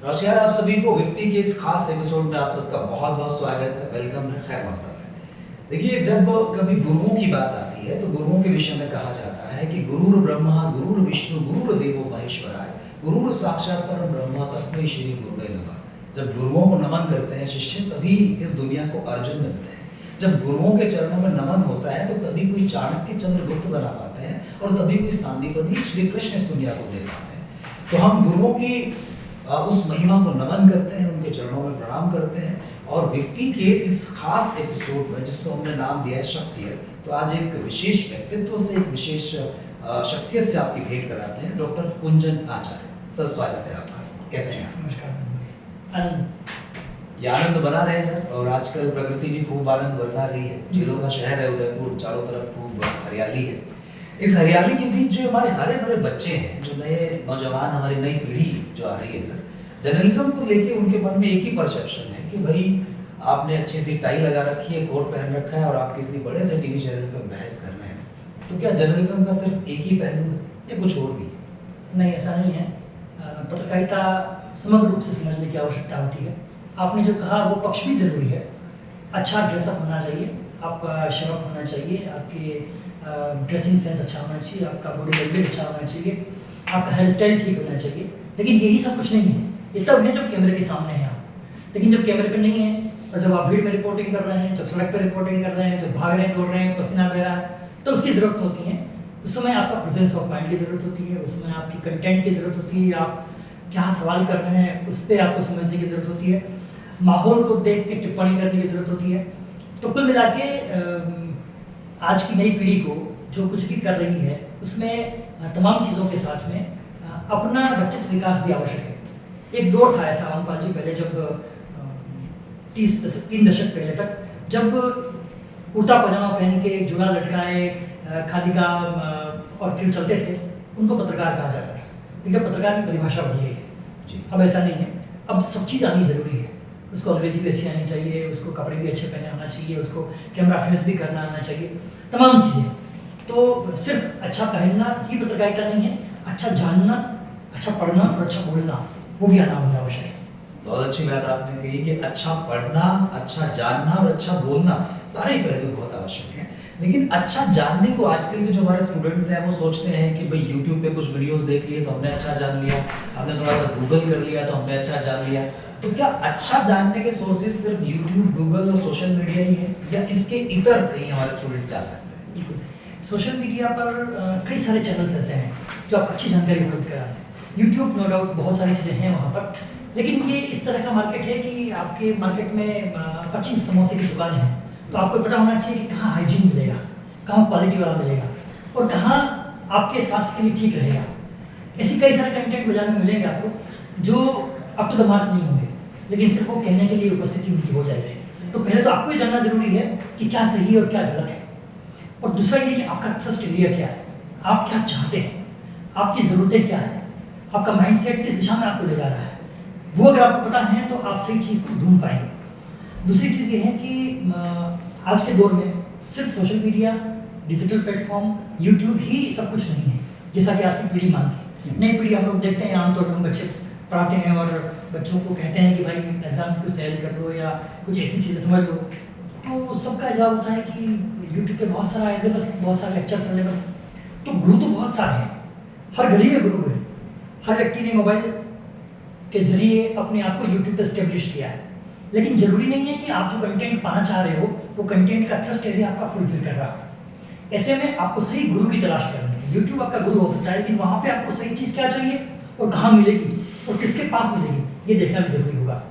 नमस्कार आप सभी को विक्टी के इस खास एपिसोड में आप सबका बहुत बहुत स्वागत है, वेलकम है, खैर मकदम है। देखिए, जब कभी गुरुओं की बात आती है तो गुरुओं के विषय में कहा जाता है कि गुरुर ब्रह्मा गुरुर विष्णु गुरुर देवो महेश्वराय गुरुर साक्षात परम ब्रह्म तस्मै श्री गुरुवे नमः। जब गुरुओं को नमन करते हैं शिष्य, तभी इस दुनिया को अर्जुन मिलते हैं। जब गुरुओं के चरणों में नमन होता है तो तभी कोई चाणक्य चंद्रगुप्त बना पाते हैं और तभी कोई सांदीपनि श्री कृष्ण इस दुनिया को दे पाते हैं। तो हम गुरुओं की उस महिमा को नमन करते हैं, उनके चरणों में प्रणाम करते हैं। और विक्टी के इस खास एपिसोड में जिसको हमने नाम दिया है शख्सियत, तो आज एक विशेष व्यक्तित्व से, एक विशेष शख्सियत से आपकी भेंट कराते हैं, डॉक्टर कुंजन आचार्य। सर स्वागत है आपका, कैसे हैं? नमस्कार। आनंद ये आनंद बना रहे सर। और आजकल प्रकृति भी खूब आनंद बरसा रही है। झीलों का शहर है उदयपुर, चारों तरफ खूब हरियाली है। इस हरियाली के बीच जो हमारे हरे भरे बच्चे हैं, जो नए नौजवान, हमारी नई पीढ़ी जो आ रही है सर, जर्नलिज्म को लेके उनके मन में एक ही परसेप्शन है कि भाई आपने अच्छी सी टाई लगा रखी है, कोट पहन रखा है और आप किसी बड़े से टीवी चैनल पर बहस कर रहे हैं। तो क्या जर्नलिज्म का सिर्फ एक ही पहलू है या कुछ और भी? नहीं, ऐसा नहीं है। पत्रकारिता समग्र रूप से समझने की आवश्यकता होती है। आपने जो कहा वो पक्ष भी जरूरी है। अच्छा ड्रेसअप होना चाहिए, आपका शर्ट होना चाहिए, आपके ड्रेसिंग सेंस अच्छा होना चाहिए, आपका बॉडी लैंग्वेज अच्छा होना चाहिए, आपका हेयर स्टाइल ठीक होना चाहिए। लेकिन यही सब कुछ नहीं है। ये तब है जब कैमरे के सामने हैं आप। लेकिन जब कैमरे पे नहीं है और जब आप भीड़ में रिपोर्टिंग कर रहे हैं, जब सड़क पर रिपोर्टिंग कर रहे हैं, जब भाग रहे हैं, दौड़ रहे हैं, पसीना बह रहा है, तो उसकी ज़रूरत होती है। उस समय आपका प्रेजेंस ऑफ माइंड की ज़रूरत होती है, उस समय आपकी कंटेंट की ज़रूरत होती है, आप क्या सवाल कर रहे हैं उस पर आपको समझने की ज़रूरत होती है, माहौल को देख के टिप्पणी करने की ज़रूरत होती है। तो कुल मिला के आज की नई पीढ़ी को जो कुछ भी कर रही है उसमें तमाम चीज़ों के साथ में अपना व्यक्तित्व विकास भी आवश्यक है। एक दौर था ऐसा रामपाल जी पहले, जब 3 दशक पहले तक, जब कुर्ता पजामा पहन के झोला लटकाए खादी का और फिर चलते थे, उनको पत्रकार कहा जाता था। लेकिन पत्रकार की परिभाषा बदल गई है। अब ऐसा नहीं है। अब सब चीज़ आनी ज़रूरी है। उसको अंग्रेजी भी अच्छी आनी चाहिए, उसको कपड़े भी अच्छे पहने आना चाहिए, उसको कैमरा फेस भी करना आना चाहिए, तमाम चीज़ें। तो सिर्फ अच्छा पहनना ही पत्रकारिता नहीं है, अच्छा जानना, अच्छा पढ़ना और अच्छा बोलना, वो भी आना बहुत आवश्यक है। बहुत अच्छी बात आपने कही कि अच्छा पढ़ना, अच्छा जानना और अच्छा बोलना, सारे पहलू बहुत आवश्यक हैं। लेकिन अच्छा जानने को आजकल के जो हमारे स्टूडेंट्स हैं वो सोचते हैं कि भाई यूट्यूब पे कुछ वीडियोस देख लिए तो हमने अच्छा जान लिया, हमने थोड़ा सा गूगल कर लिया तो हमने अच्छा जान लिया। तो क्या अच्छा जानने के सोर्सेज सिर्फ यूट्यूब, गूगल और सोशल मीडिया ही है या इसके इतर कहीं हमारे स्टूडेंट जा सकते हैं? बिल्कुल। सोशल मीडिया पर कई सारे चैनल्स ऐसे हैं जो आपको अच्छी जानकारी उपलब्ध करा रहे हैं। यूट्यूब नो डाउट बहुत सारी चीज़ें हैं वहाँ पर, लेकिन ये इस तरह का मार्केट है कि आपके मार्केट में 25 समोसे की दुकानें हैं, तो आपको पता होना चाहिए कि कहाँ हाइजीन मिलेगा, कहाँ क्वालिटी वाला मिलेगा और कहाँ आपके स्वास्थ्य के लिए ठीक रहेगा। ऐसी कई सारे कंटेंट बाजार में मिलेंगे आपको जो अप टू द मार्क नहीं होंगे, लेकिन सिर्फ वो कहने के लिए उपस्थिति उनकी हो जाएगी। तो पहले तो आपको ये जानना जरूरी है कि क्या सही और क्या गलत है, और दूसरा ये कि आपका थ्रस्ट एरिया क्या है, आप क्या चाहते हैं, आपकी ज़रूरतें क्या है, आपका माइंडसेट किस दिशा में आपको ले जा रहा है। वो अगर आपको पता है तो आप सही चीज़ को ढूंढ पाएंगे। दूसरी चीज़ ये है कि आज के दौर में सिर्फ social media, digital platform, YouTube ही सब कुछ नहीं है, जैसा कि आज की पीढ़ी मानती है। नई पीढ़ी हम लोग देखते हैं, आमतौर पर हम बच्चे पढ़ाते हैं और बच्चों को कहते हैं कि भाई एग्ज़ाम की कुछ तैयारी कर लो या कुछ ऐसी चीज़ें समझ लो, तो सबका जवाब होता है कि यूट्यूब पे बहुत सारा अवेलेबल है, बहुत सारे लेक्चर्स अवेलेबल हैं। तो गुरु तो बहुत सारे हैं, हर गली में गुरु है। हर व्यक्ति ने मोबाइल के जरिए अपने आप को यूट्यूब पे स्टेब्लिश किया है। लेकिन ज़रूरी नहीं है कि आप जो कंटेंट पाना चाह रहे हो वो कंटेंट का थ्रस्ट एरिया आपका फुलफिल कर रहा है। ऐसे में आपको सही गुरु की तलाश करनी है। यूट्यूब आपका गुरु हो सकता है, लेकिन वहाँ पे आपको सही चीज़ क्या चाहिए और कहाँ मिलेगी और किसके पास मिलेगी, ये देखना भी ज़रूरी होगा।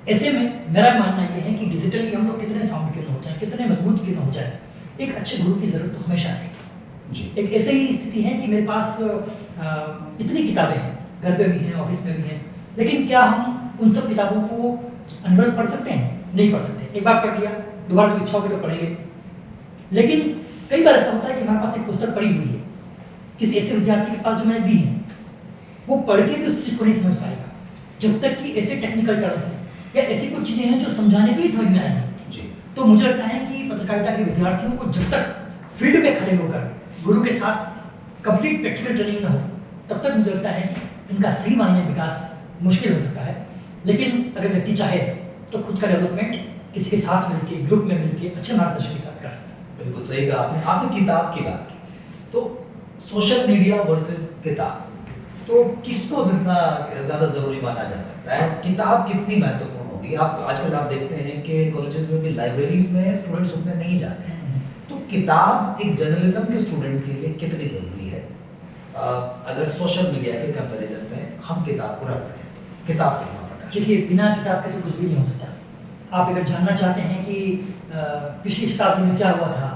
ऐसे में मेरा मानना ये है कि डिजिटली हम लोग कितने साउंड क्यों न हो जाए, कितने मजबूत क्यों न हो जाए, एक अच्छे गुरु की ज़रूरत तो हमेशा है। एक ऐसे ही स्थिति है कि मेरे पास इतनी किताबें हैं, घर पे भी हैं, ऑफिस में भी हैं, लेकिन क्या हम उन सब किताबों को अनवरत पढ़ सकते हैं? नहीं पढ़ सकते। एक बार पढ़ लिया, दोबारा तो इच्छा होगी तो पढ़ेंगे। लेकिन कई बार ऐसा होता है कि हमारे पास एक पुस्तक पड़ी हुई है किसी ऐसे विद्यार्थी के पास जो मैंने दी है, वो पढ़ के भी उस चीज़ को नहीं समझ पाएगा जब तक कि ऐसे टेक्निकल टर्म्स हैं या ऐसी कुछ चीज़ें हैं जो समझाने भी समझ में आएंगी। तो मुझे लगता है कि पत्रकारिता के विद्यार्थियों को जब तक फील्ड में खड़े होकर गुरु के साथ कंप्लीट प्रैक्टिकल ट्रेनिंग न हो, तब तक मुझे लगता है कि इनका सही मायने विकास मुश्किल हो सकता है। लेकिन अगर व्यक्ति चाहे तो खुद का डेवलपमेंट किसी के साथ मिलके, ग्रुप में मिलके अच्छे मार्गदर्शन के साथ कर सकता है। बिल्कुल सही कहा आपने। आपने किताब की बात की, तो सोशल मीडिया वर्सेस किताब, तो किसको जितना ज़्यादा ज़रूरी माना जा सकता है? किताब कितनी महत्वपूर्ण होगी? आप आजकल आप देखते हैं कि कॉलेजेस में भी, लाइब्रेरीज में स्टूडेंट्स उतने नहीं जाते हैं, तो किताब एक जर्नलिज्म के स्टूडेंट के लिए कितनी ज़रूरी है? अगर सोशल मीडिया के कंपैरिजन में हम किताब को रखते हैं, किताब कितना प्रकाश? देखिए, बिना किताब के तो कुछ भी नहीं हो सकता। आप अगर जानना चाहते हैं कि पिछली शताब्दी में क्या हुआ था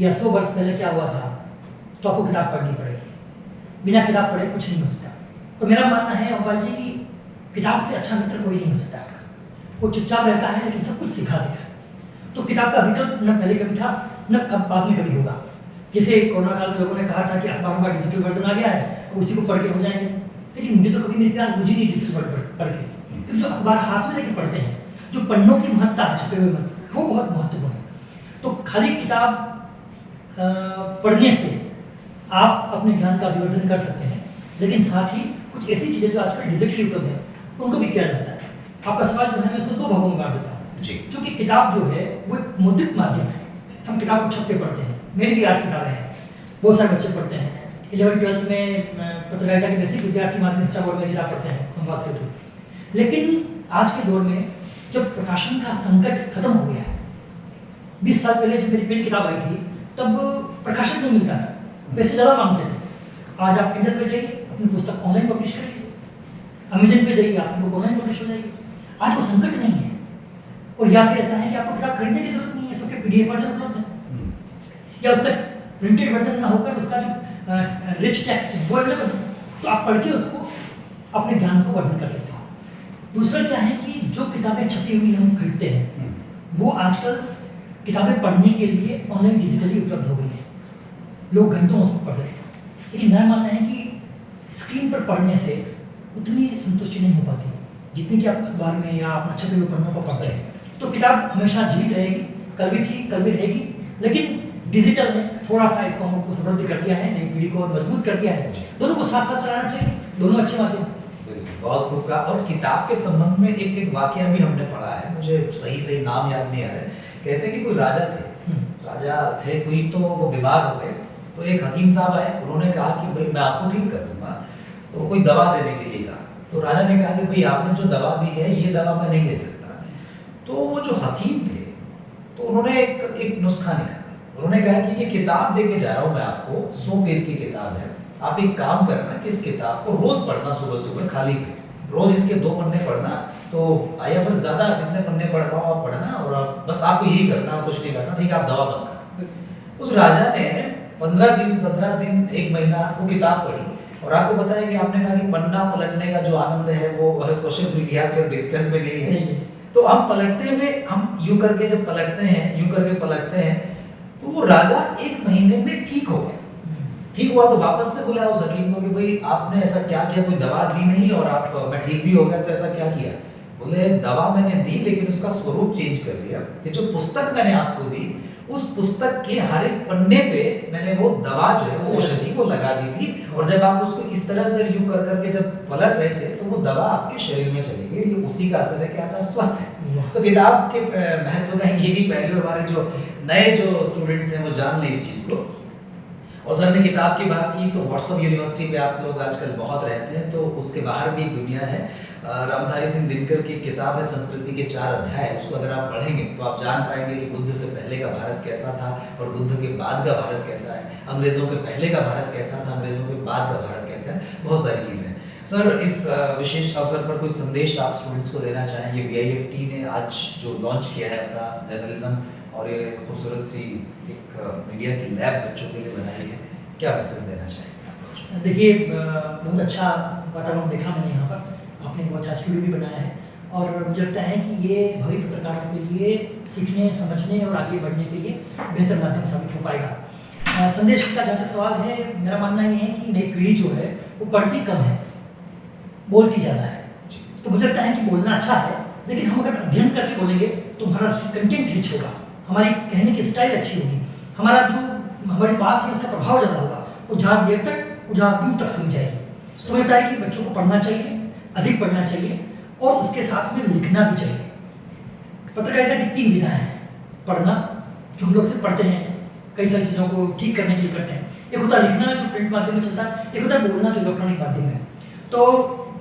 या 100 वर्ष पहले क्या हुआ था, तो आपको किताब पढ़नी पड़ेगी। बिना किताब पढ़े कुछ नहीं हो सकता। तो मेरा मानना है गोपाल जी कि किताब से अच्छा मित्र कोई नहीं हो सकता आपका। वो चुपचाप रहता है लेकिन सब कुछ सिखा देता है। तो किताब का विकल्प न पहले कभी था न बाद में कभी होगा। जैसे कोरोना काल में लोगों ने कहा था कि अखबारों का डिजिटल वर्जन आ गया है, उसी को पढ़ के हो जाएंगे, लेकिन मुझे तो कभी मेरे प्यास बुझी नहीं डिजिटल पढ़ के। क्योंकि जो अखबार हाथ में लेके पढ़ते हैं, जो पन्नों की महत्ता है, छपे हुए महत्व, वो बहुत महत्वपूर्ण है। तो खाली किताब पढ़ने से आप अपने ज्ञान का विवर्धन कर सकते हैं, लेकिन साथ ही कुछ ऐसी चीज़ें जो आजकल डिजिटली उपलब्ध है उनको भी किया जाता है। आपका सवाल जो है मैं इसको 2 भागों में बांट देता हूँ जी। क्योंकि किताब जो है वो एक मुद्रित माध्यम है। हम किताब को छप के पढ़ते हैं। मेरी भी 8 किताबें हैं, बहुत सारे बच्चे पढ़ते हैं। 11th-12th में पत्रकारिता के बेसिक विद्यार्थी माध्यमिक शिक्षा बोर्ड में किताब पढ़ते हैं, संवाद सेतु। लेकिन आज के दौर में जब प्रकाशन का संकट खत्म हो गया है, 20 साल पहले जब मेरी पहली किताब आई थी तब प्रकाशक नहीं मिलता था, पैसे ज़्यादा मांगते थे। आज आप किंडल पे जाइए, अपनी पुस्तक ऑनलाइन पब्लिश कर लीजिए, अमेजन पे जाइए, आपकी बुक ऑनलाइन पब्लिश हो जाएगी। आज वो संकट नहीं है। और या फिर ऐसा है कि आपको किताब खरीदने की जरूरत नहीं है, सबके PDF वर्जन उपलब्ध है, या उसका प्रिंटेड वर्जन ना होकर उसका जो रिच टेक्स्ट है वो अवेलेबल है, तो आप पढ़ के उसको अपने ज्ञान को वर्धन कर सकते हो। दूसरा क्या है कि जो किताबें छपी हुई हम खरीदते हैं वो आजकल किताबें पढ़ने के लिए ऑनलाइन डिजिटली उपलब्ध हो गई है। लोग घंटों उसको पढ़ रहे हैं, लेकिन मेरा मानना है कि स्क्रीन पर पढ़ने से उतनी संतुष्टि नहीं हो पाती जितनी कि आप अखबार में या अपना छपे हुए पन्नों पर पढ़ते हैं। तो किताब हमेशा जीवित रहेगी, कल भी थी, कल भी रहेगी, लेकिन डिजिटल ने थोड़ा सा इसको हमको समृद्ध कर दिया है, नई पीढ़ी को मजबूत कर दिया है। दोनों को साथ साथ चलाना चाहिए, दोनों अच्छे माध्यम। बहुत खूब कहा। और किताब के संबंध में एक वाकया भी हमने पढ़ा है, मुझे सही नाम याद नहीं आ रहा है। कहते हैं कि कोई राजा थे कोई, तो वो बीमार हो गए, तो एक हकीम साहब आए, उन्होंने कहा कि भाई मैं आपको ठीक कर दूंगा, तो कोई दवा देने के लिए कहा। तो राजा ने कहा कि भाई आपने जो दवा दी है ये दवा मैं नहीं ले सकता। तो वो जो हकीम थे तो उन्होंने एक नुस्खा निकाला। उन्होंने कहा कि ये किताब दे के जा रहा हूँ मैं आपको, 100 पेज की किताब है, आप एक काम करना कि इस किताब को रोज पढ़ना, सुबह सुबह खाली पेट, रोज इसके 2 पन्ने पढ़ना, तो या फिर ज़्यादा जितने पन्ने पढ़ पाओ आप पढ़ना, और आप बस आपको यही करना, कुछ नहीं करना, ठीक है, आप दवा मत करना। उस राजा ने 15 दिन, 17 दिन, 1 महीना वो किताब पढ़ी, और आपको बताया कि आपने कहा कि पन्ना पलटने का जो आनंद है वो सोशल मीडिया पे, डिजिटल पे नहीं है। तो हम पलटते हुए, हम यूं करके जब पलटते हैं, यूं करके पलटते हैं, तो वो राजा 1 महीने में ठीक हो गया। ठीक हुआ तो वापस से बुलाया उस हकीम को कि भाई आपने ऐसा क्या किया, कोई दवा दी नहीं और आप, मैं ठीक भी हो गया, तो ऐसा क्या किया? बोले दवा मैंने दी लेकिन उसका स्वरूप चेंज कर दिया। ये जो पुस्तक मैंने आपको दी, उस पुस्तक के हर एक पन्ने पे मैंने वो दवा जो है, वो औषधि को लगा दी थी, और जब आप उसको इस तरह से यूं कर करके जब पलट रहे थे तो वो दवा आपके शरीर में चली गई। ये उसी का असर है कि आज आप स्वस्थ हैं। तो किताब के महत्व का ये भी पहलू हमारे जो नए जो स्टूडेंट्स हैं वो जान लें इस चीज़ को। और सर ने किताब की बात की, तो व्हाट्सएप यूनिवर्सिटी पे आप लोग आजकल बहुत रहते हैं, तो उसके बाहर भी एक दुनिया है। रामधारी सिंह दिनकर की किताब है संस्कृति के 4 अध्याय, उसको अगर आप पढ़ेंगे तो आप जान पाएंगे कि बुद्ध से पहले का भारत कैसा था और बुद्ध के बाद का भारत कैसा है, अंग्रेज़ों के पहले का भारत कैसा था, अंग्रेज़ों के बाद का भारत कैसा है, बहुत सारी चीज़ें। सर, इस विशेष अवसर पर कोई संदेश आप स्टूडेंट्स को देना चाहेंगे? VIFT ने आज जो लॉन्च किया है अपना जर्नलिज्म और ये खूबसूरत सी एक मीडिया की लैब बच्चों के लिए बनाई है, क्या मैसेज देना चाहेंगे? देखिए, बहुत अच्छा वातावरण देखा मैंने यहाँ पर, आपने बहुत अच्छा स्टूडियो भी बनाया है, और मुझे लगता है कि ये भावी पत्रकारों के लिए सीखने, समझने और आगे बढ़ने के लिए बेहतर माध्यम साबित हो पाएगा। संदेश का जहाँ तक सवाल है, मेरा मानना ये है कि नई पीढ़ी जो है वो पढ़ती कम है, बोलती ज़्यादा है। तो मुझे लगता है कि बोलना अच्छा है, लेकिन हम अगर अध्ययन करके बोलेंगे तो हमारा कंटेंट रिच होगा, हमारी कहने की स्टाइल अच्छी होगी, हमारा जो हमारी बात है उसका प्रभाव ज़्यादा होगा, वो ज़्यादा देर तक, ज़्यादा दूर तक सुन जाएगी। तो मुझे लगता है कि बच्चों को पढ़ना चाहिए, अधिक पढ़ना चाहिए, और उसके साथ में लिखना भी चाहिए। पत्रकारिता की 3 विधाएं हैं। पढ़ना, जो हम लोग से पढ़ते हैं, कई सारी चीज़ों को ठीक करने के लिए करते हैं। एक होता है लिखना, जो प्रिंट माध्यम में चलता है। एक होता है बोलना, जो इलेक्ट्रॉनिक माध्यम में है। तो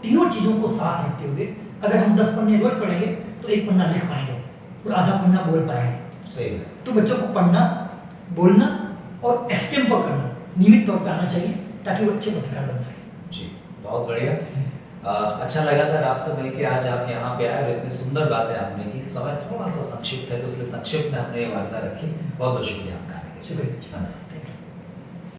तीनों चीज़ों को साथ रखते हुए अगर हम 10 पन्ने रोज पढ़ेंगे तो 1 पन्ना लिख पाएंगे और आधा पन्ना बोल पाएंगे। सही है। तो बच्चों को पढ़ना, बोलना और एक्सटेम्पर करना नियमित तौर पे आना चाहिए, ताकि वो अच्छे पत्रकार बन सके। जी, बहुत बढ़िया। अच्छा लगा सर आपसे मिलके। आज आप यहाँ पे आए और इतनी सुंदर बातें आपने की। समय थोड़ा सा संक्षिप्त है, तो इसलिए संक्षिप्त में हमने ये वार्ता रखी। बहुत बहुत शुक्रिया आपका आने के लिए। शुक्रिया। धन्यवाद।